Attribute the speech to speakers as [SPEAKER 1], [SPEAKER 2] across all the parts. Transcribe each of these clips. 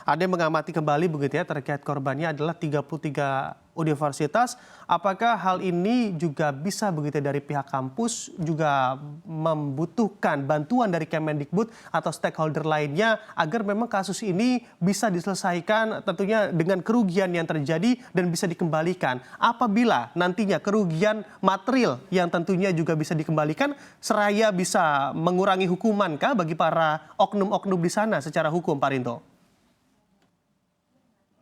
[SPEAKER 1] Ada yang mengamati kembali begitu ya terkait korbannya adalah 33 universitas. Apakah hal ini juga bisa begitu dari pihak kampus juga membutuhkan bantuan dari Kemendikbud atau stakeholder lainnya agar memang kasus ini bisa diselesaikan tentunya dengan kerugian yang terjadi dan bisa dikembalikan. Apabila nantinya kerugian material yang tentunya juga bisa dikembalikan seraya bisa mengurangi hukuman kah bagi para oknum-oknum di sana secara hukum, Pak Rinto?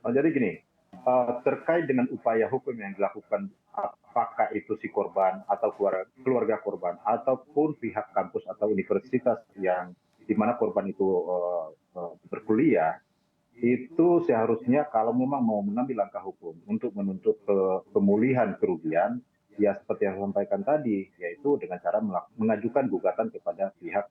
[SPEAKER 2] Jadi gini, terkait dengan upaya hukum yang dilakukan, apakah itu si korban atau keluarga korban ataupun pihak kampus atau universitas yang di mana korban itu berkuliah, itu seharusnya kalau memang mau mengambil langkah hukum untuk menuntut pemulihan kerugian, ya seperti yang saya sampaikan tadi, yaitu dengan cara mengajukan gugatan kepada pihak,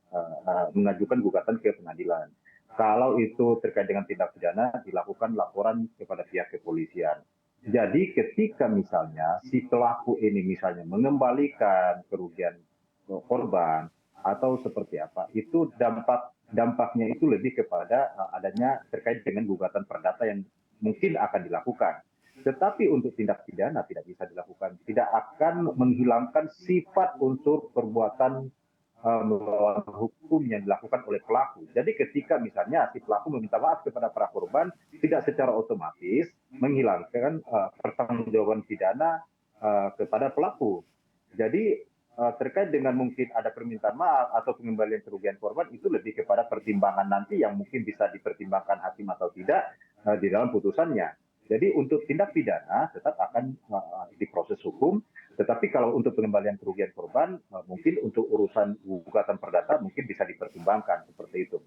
[SPEAKER 2] mengajukan gugatan ke pengadilan. Kalau itu terkait dengan tindak pidana, dilakukan laporan kepada pihak kepolisian. Jadi ketika misalnya si pelaku ini misalnya mengembalikan kerugian korban atau seperti apa, itu dampaknya itu lebih kepada adanya terkait dengan gugatan perdata yang mungkin akan dilakukan. Tetapi untuk tindak pidana tidak bisa dilakukan, tidak akan menghilangkan sifat unsur perbuatan melawan hukum yang dilakukan oleh pelaku. Jadi ketika misalnya si pelaku meminta maaf kepada para korban, tidak secara otomatis menghilangkan pertanggungjawaban pidana kepada pelaku. Jadi terkait dengan mungkin ada permintaan maaf atau pengembalian kerugian korban itu lebih kepada pertimbangan nanti yang mungkin bisa dipertimbangkan hakim atau tidak di dalam putusannya. Jadi untuk tindak pidana tetap akan diproses hukum, tetapi kalau untuk pengembalian kerugian korban mungkin untuk urusan gugatan perdata mungkin bisa dipertimbangkan seperti itu.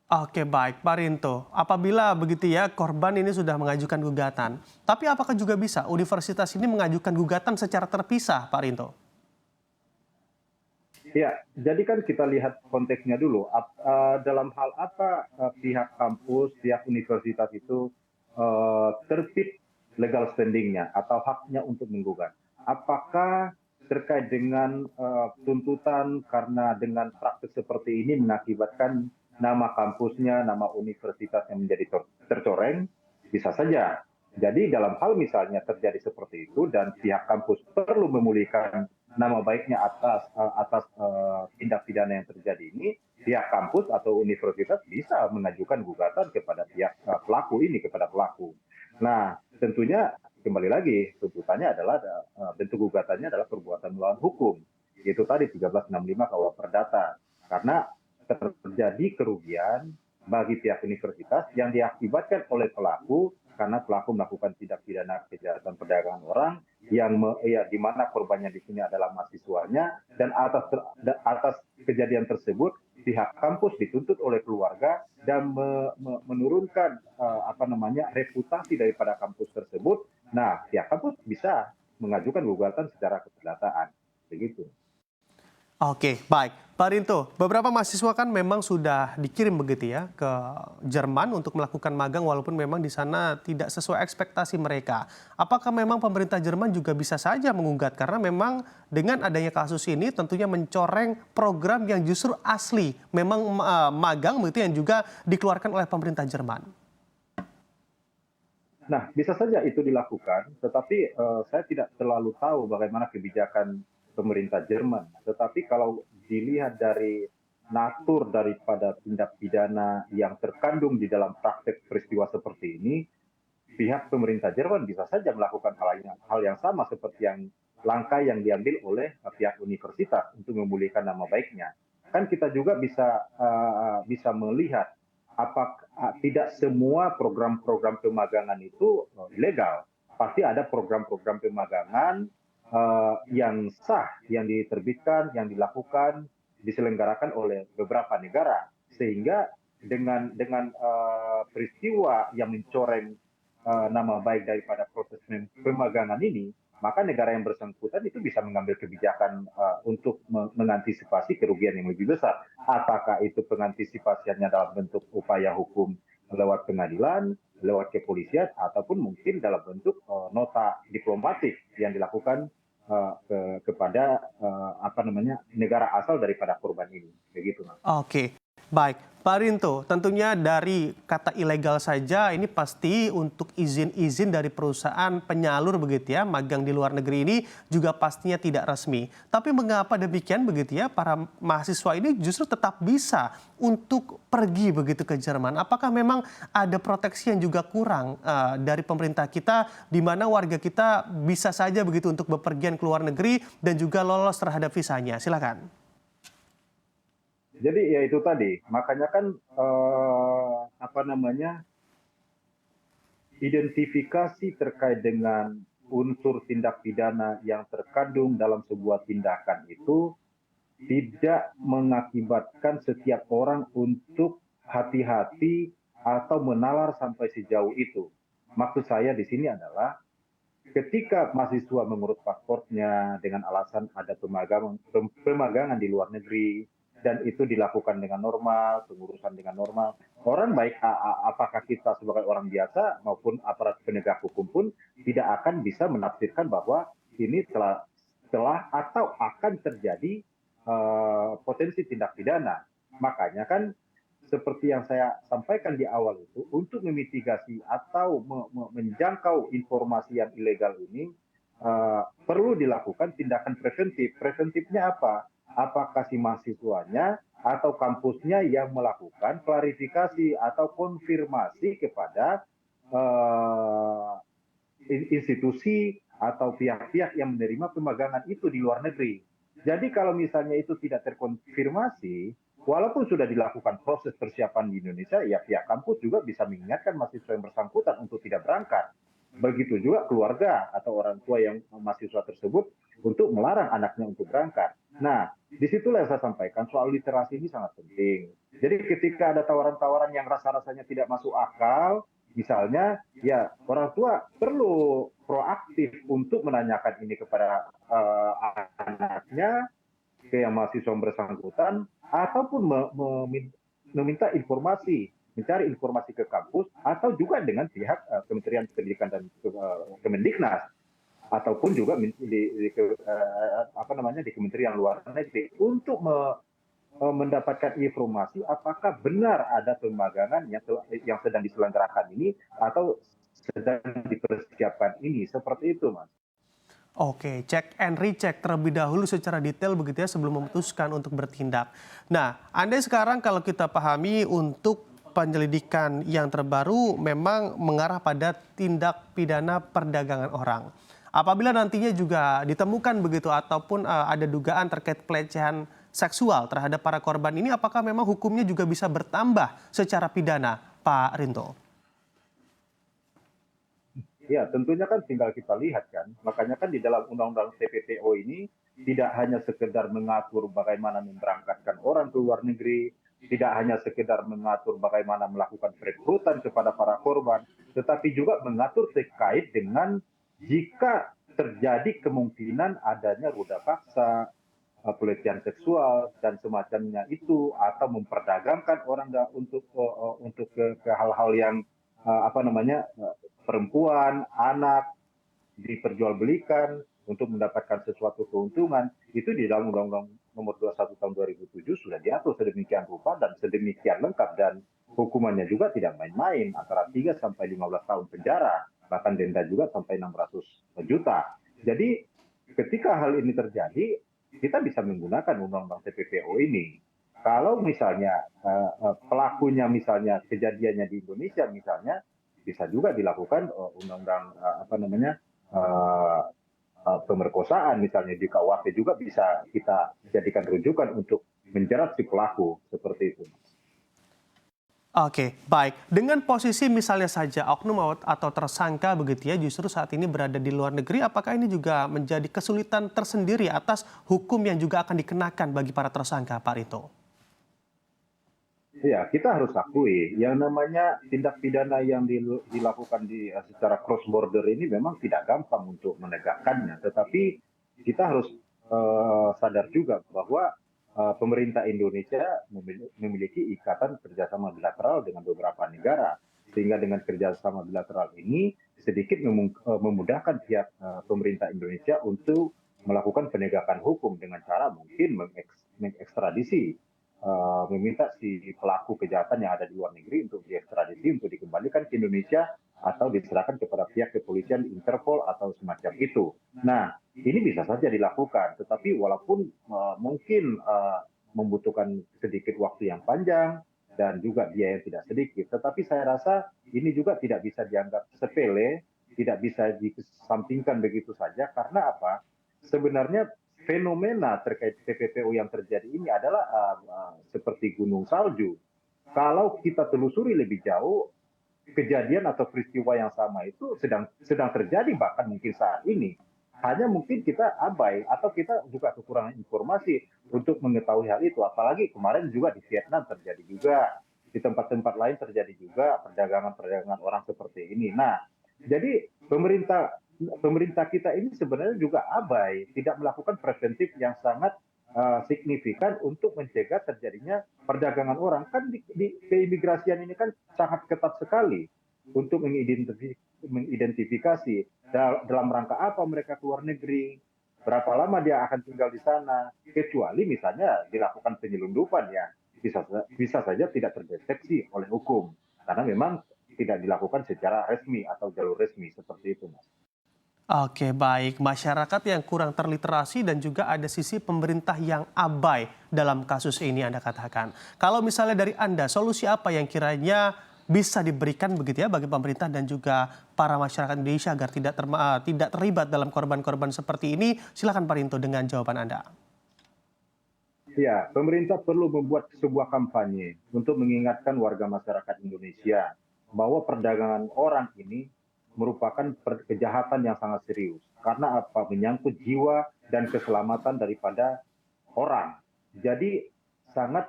[SPEAKER 1] Oke, baik, Pak Rinto. Apabila begitu ya korban ini sudah mengajukan gugatan, tapi apakah juga bisa universitas ini mengajukan gugatan secara terpisah, Pak Rinto?
[SPEAKER 2] Ya, jadi kan kita lihat konteksnya dulu. Dalam hal apa pihak kampus, pihak universitas itu tertib legal standingnya atau haknya untuk menggugat? Apakah terkait dengan tuntutan karena dengan praktik seperti ini mengakibatkan nama kampusnya, nama universitasnya menjadi tercoreng? Bisa saja. Jadi dalam hal misalnya terjadi seperti itu dan pihak kampus perlu memulihkan nama baiknya atas tindak pidana yang terjadi ini, pihak kampus atau universitas bisa mengajukan gugatan kepada pihak pelaku ini, kepada pelaku. Nah, tentunya kembali lagi tuntutannya adalah bentuk gugatannya adalah perbuatan melawan hukum. Itu tadi 1365 KUH Perdata. Karena terjadi kerugian bagi pihak universitas yang diakibatkan oleh pelaku karena pelaku melakukan tindak pidana kejahatan perdagangan orang yang di mana korbannya di sini adalah mahasiswanya dan atas kejadian tersebut pihak kampus dituntut oleh keluarga dan menurunkan reputasi daripada kampus tersebut. Nah, pihak kampus bisa mengajukan gugatan secara keperdataan. Begitu.
[SPEAKER 1] Oke, baik. Pak Rinto, beberapa mahasiswa kan memang sudah dikirim begitu ya ke Jerman untuk melakukan magang walaupun memang di sana tidak sesuai ekspektasi mereka. Apakah memang pemerintah Jerman juga bisa saja menggugat karena memang dengan adanya kasus ini tentunya mencoreng program yang justru asli memang magang begitu yang juga dikeluarkan oleh pemerintah Jerman.
[SPEAKER 2] Nah, bisa saja itu dilakukan, tetapi saya tidak terlalu tahu bagaimana kebijakan pemerintah Jerman. Tetapi kalau dilihat dari natur daripada tindak pidana yang terkandung di dalam praktek peristiwa seperti ini, pihak pemerintah Jerman bisa saja melakukan hal yang sama seperti yang langkah yang diambil oleh pihak universitas untuk memulihkan nama baiknya. Kan kita juga bisa melihat apakah tidak semua program-program pemagangan itu ilegal. Pasti ada program-program pemagangan yang sah, yang diterbitkan, yang dilakukan, diselenggarakan oleh beberapa negara. Sehingga dengan peristiwa yang mencoreng nama baik daripada proses pemagangan ini, maka negara yang bersangkutan itu bisa mengambil kebijakan untuk mengantisipasi kerugian yang lebih besar. Apakah itu pengantisipasiannya dalam bentuk upaya hukum lewat pengadilan, lewat kepolisian, ataupun mungkin dalam bentuk nota diplomatik yang dilakukan kepada negara asal daripada korban ini. Begitu, Mas.
[SPEAKER 1] Oke. Baik, Pak Rinto, tentunya dari kata ilegal saja ini pasti untuk izin-izin dari perusahaan penyalur begitu ya, magang di luar negeri ini juga pastinya tidak resmi. Tapi mengapa demikian begitu ya, para mahasiswa ini justru tetap bisa untuk pergi begitu ke Jerman? Apakah memang ada proteksi yang juga kurang dari pemerintah kita di mana warga kita bisa saja begitu untuk bepergian ke luar negeri dan juga lolos terhadap visanya? Silakan.
[SPEAKER 2] Jadi ya itu tadi, makanya kan apa namanya, identifikasi terkait dengan unsur tindak pidana yang terkandung dalam sebuah tindakan itu tidak mengakibatkan setiap orang untuk hati-hati atau menalar sampai sejauh itu. Maksud saya di sini adalah ketika mahasiswa mengurus pasportnya dengan alasan ada pemagangan di luar negeri dan itu dilakukan dengan normal, pengurusan dengan normal, orang baik apakah kita sebagai orang biasa maupun aparat penegak hukum pun tidak akan bisa menafsirkan bahwa ini telah atau akan terjadi potensi tindak pidana. Makanya kan seperti yang saya sampaikan di awal itu, untuk memitigasi atau menjangkau informasi yang ilegal ini, perlu dilakukan tindakan preventif. Preventifnya apa? Apakah si mahasiswanya atau kampusnya yang melakukan klarifikasi atau konfirmasi kepada eh, institusi atau pihak-pihak yang menerima pemagangan itu di luar negeri. Jadi kalau misalnya itu tidak terkonfirmasi, walaupun sudah dilakukan proses persiapan di Indonesia, ya pihak kampus juga bisa mengingatkan mahasiswa yang bersangkutan untuk tidak berangkat. Begitu juga keluarga atau orang tua yang mahasiswa tersebut untuk melarang anaknya untuk berangkat. Nah, disitulah yang saya sampaikan soal literasi ini sangat penting. Jadi ketika ada tawaran-tawaran yang rasa-rasanya tidak masuk akal, misalnya ya orang tua perlu proaktif untuk menanyakan ini kepada anaknya, ke yang mahasiswa yang bersangkutan, ataupun meminta informasi, mencari informasi ke kampus, atau juga dengan pihak Kementerian Pendidikan dan Kemendiknas, ataupun juga di Kementerian Luar Negeri untuk mendapatkan informasi apakah benar ada pemagangan yang sedang diselenggarakan ini atau sedang dipersiapkan ini. Seperti itu, Mas.
[SPEAKER 1] Oke, cek and recheck terlebih dahulu secara detail begitu ya sebelum memutuskan untuk bertindak. Nah, Anda sekarang kalau kita pahami untuk penyelidikan yang terbaru memang mengarah pada tindak pidana perdagangan orang. Apabila nantinya juga ditemukan begitu ataupun ada dugaan terkait pelecehan seksual terhadap para korban ini, apakah memang hukumnya juga bisa bertambah secara pidana, Pak Rinto?
[SPEAKER 2] Ya, tentunya kan tinggal kita lihat kan. Makanya kan di dalam Undang-Undang TPPO ini tidak hanya sekedar mengatur bagaimana memberangkatkan orang ke luar negeri, tidak hanya sekedar mengatur bagaimana melakukan perekrutan kepada para korban, tetapi juga mengatur terkait dengan jika terjadi kemungkinan adanya ruda paksa, pelecehan seksual dan semacamnya itu, atau memperdagangkan orang untuk ke hal-hal yang apa namanya, perempuan, anak diperjualbelikan untuk mendapatkan sesuatu keuntungan, itu di dalam Undang-Undang Nomor 21 Tahun 2007 sudah diatur sedemikian rupa dan sedemikian lengkap, dan hukumannya juga tidak main-main, antara 3 sampai 15 tahun penjara, bahkan denda juga sampai 600 juta. Jadi ketika hal ini terjadi, kita bisa menggunakan Undang-Undang TPPO ini. Kalau misalnya pelakunya misalnya kejadiannya di Indonesia misalnya, bisa juga dilakukan undang-undang apa namanya, pemerkosaan misalnya di KUHP juga bisa kita jadikan rujukan untuk menjerat si pelaku, seperti itu.
[SPEAKER 1] Oke, baik. Dengan posisi misalnya saja oknum atau tersangka begitu ya justru saat ini berada di luar negeri, apakah ini juga menjadi kesulitan tersendiri atas hukum yang juga akan dikenakan bagi para tersangka, Pak Rito?
[SPEAKER 2] Ya, kita harus akui yang namanya tindak pidana yang dilakukan secara cross border ini memang tidak gampang untuk menegakkannya, tetapi kita harus sadar juga bahwa pemerintah Indonesia memiliki ikatan kerjasama bilateral dengan beberapa negara, sehingga dengan kerjasama bilateral ini sedikit memudahkan pihak pemerintah Indonesia untuk melakukan penegakan hukum dengan cara mungkin mengekstradisi meminta si pelaku kejahatan yang ada di luar negeri untuk diekstradisi, untuk dikembalikan ke Indonesia atau diserahkan kepada pihak kepolisian, Interpol atau semacam itu. Nah, ini bisa saja dilakukan, tetapi walaupun mungkin membutuhkan sedikit waktu yang panjang dan juga biaya yang tidak sedikit, tetapi saya rasa ini juga tidak bisa dianggap sepele, tidak bisa dikesampingkan begitu saja, karena apa? Sebenarnya fenomena terkait TPPO yang terjadi ini adalah seperti gunung salju. Kalau kita telusuri lebih jauh, kejadian atau peristiwa yang sama itu sedang terjadi bahkan mungkin saat ini. Hanya mungkin kita abai atau kita juga kekurangan informasi untuk mengetahui hal itu. Apalagi kemarin juga di Vietnam terjadi juga, di tempat-tempat lain terjadi juga perdagangan-perdagangan orang seperti ini. Nah, jadi pemerintah kita ini sebenarnya juga abai, tidak melakukan preventif yang sangat signifikan untuk mencegah terjadinya perdagangan orang. Kan di keimigrasian ini kan sangat ketat sekali untuk mengidentifikasi dalam rangka apa mereka keluar negeri, berapa lama dia akan tinggal di sana, kecuali misalnya dilakukan penyelundupan ya, bisa saja tidak terdeteksi oleh hukum, karena memang tidak dilakukan secara resmi atau jalur resmi seperti itu, Mas.
[SPEAKER 1] Oke, baik. Masyarakat yang kurang terliterasi dan juga ada sisi pemerintah yang abai dalam kasus ini Anda katakan. Kalau misalnya dari Anda, solusi apa yang kiranya bisa diberikan begitu ya bagi pemerintah dan juga para masyarakat Indonesia agar tidak terlibat dalam korban-korban seperti ini? Silakan Pak Rinto dengan jawaban Anda.
[SPEAKER 2] Ya, pemerintah perlu membuat sebuah kampanye untuk mengingatkan warga masyarakat Indonesia bahwa perdagangan orang ini merupakan kejahatan yang sangat serius. Karena apa? Menyangkut jiwa dan keselamatan daripada orang. Jadi sangat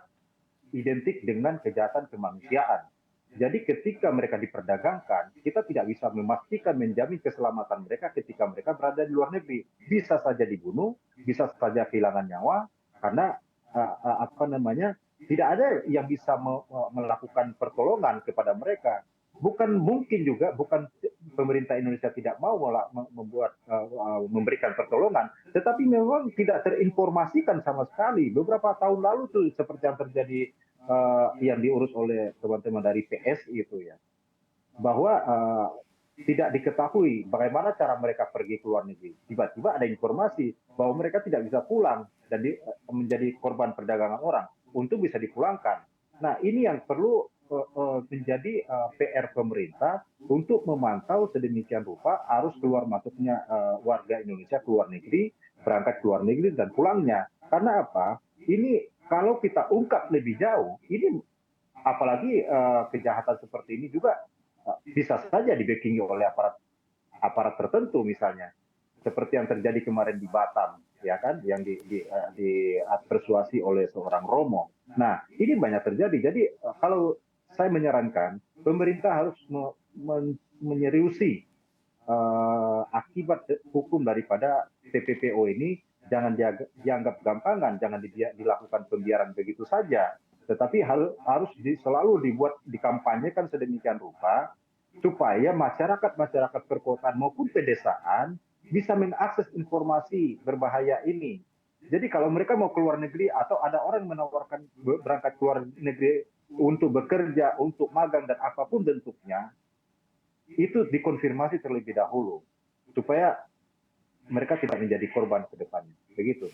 [SPEAKER 2] identik dengan kejahatan kemanusiaan. Jadi ketika mereka diperdagangkan, kita tidak bisa memastikan menjamin keselamatan mereka ketika mereka berada di luar negeri. Bisa saja dibunuh, bisa saja kehilangan nyawa, karena apa namanya, tidak ada yang bisa melakukan pertolongan kepada mereka. Bukan mungkin juga, bukan pemerintah Indonesia tidak mau memberikan pertolongan, tetapi memang tidak terinformasikan sama sekali. Beberapa tahun lalu tuh seperti yang terjadi yang diurus oleh teman-teman dari PSI itu ya, bahwa tidak diketahui bagaimana cara mereka pergi ke luar negeri. Tiba-tiba ada informasi bahwa mereka tidak bisa pulang dan menjadi korban perdagangan orang untuk bisa dipulangkan. Nah, ini yang perlu menjadi PR pemerintah untuk memantau sedemikian rupa arus keluar masuknya warga Indonesia ke luar negeri, berangkat ke luar negeri dan pulangnya. Karena apa? Ini kalau kita ungkap lebih jauh, ini apalagi kejahatan seperti ini juga bisa saja dibackingi oleh aparat tertentu misalnya, seperti yang terjadi kemarin di Batam, ya kan, yang dipersuasi oleh seorang Romo. Nah, ini banyak terjadi. Jadi kalau saya menyarankan pemerintah harus menyeriusi akibat hukum daripada TPPO ini, jangan dianggap gampangan, jangan dilakukan pembiaran begitu saja, tetapi harus selalu dikampanyekan sedemikian rupa supaya masyarakat perkotaan maupun pedesaan bisa mengakses informasi berbahaya ini. Jadi kalau mereka mau keluar negeri atau ada orang menawarkan berangkat keluar negeri untuk bekerja, untuk magang dan apapun bentuknya, itu dikonfirmasi terlebih dahulu supaya mereka tidak menjadi korban ke depannya. Begitu.